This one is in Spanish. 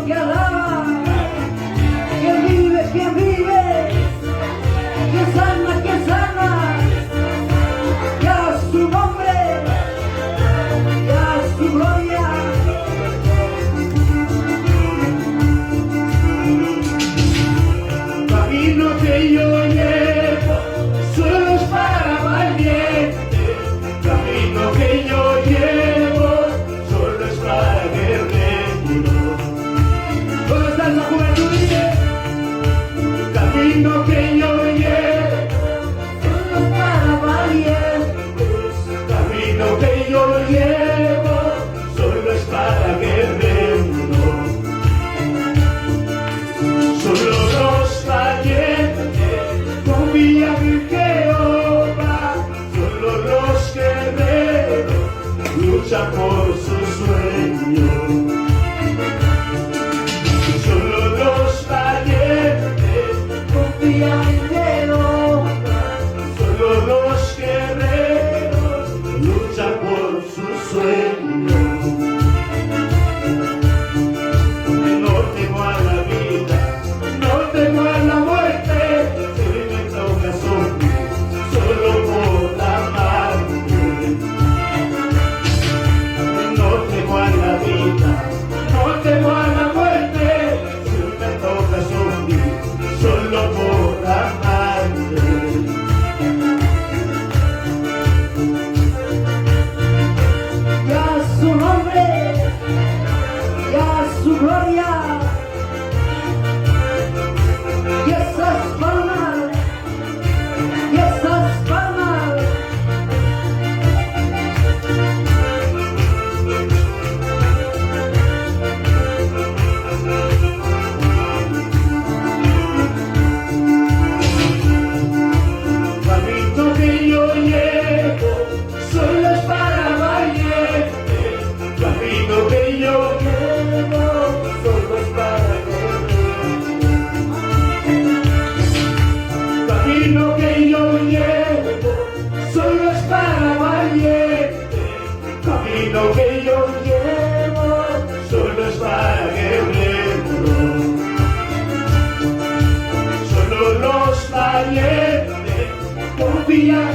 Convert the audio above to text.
que alaba, quien vive, quien sana, ya su nombre, ya su gloria. Camino que yo llevo solo es para valientes. Camino que yo llevo solo es para guerreros. ¿Dónde está esa juventud? Camino que yo llevo Solo es para valientes. camino que yo llevo solo es para guerreros. Solo los valientes confían en Jehová. Solo los guerreros luchan por sus sueños. Solo los valientes Confía en Jehová. solo los guerreros luchan por sus sueños. No temo a la vida, no temo a la muerte, se me toca solo por amarte. No temo a la vida, no temo a la muerte, se me toca solo por amarte. Ya su nombre, ya su gloria, y esas palmas, Camino que yo llevo solo es para valientes. Camino que yo llevo solo es para guerreros. Camino que yo llevo solo es para valientes. Camino que yo llevo solo es para guerreros. Solo los valientes confían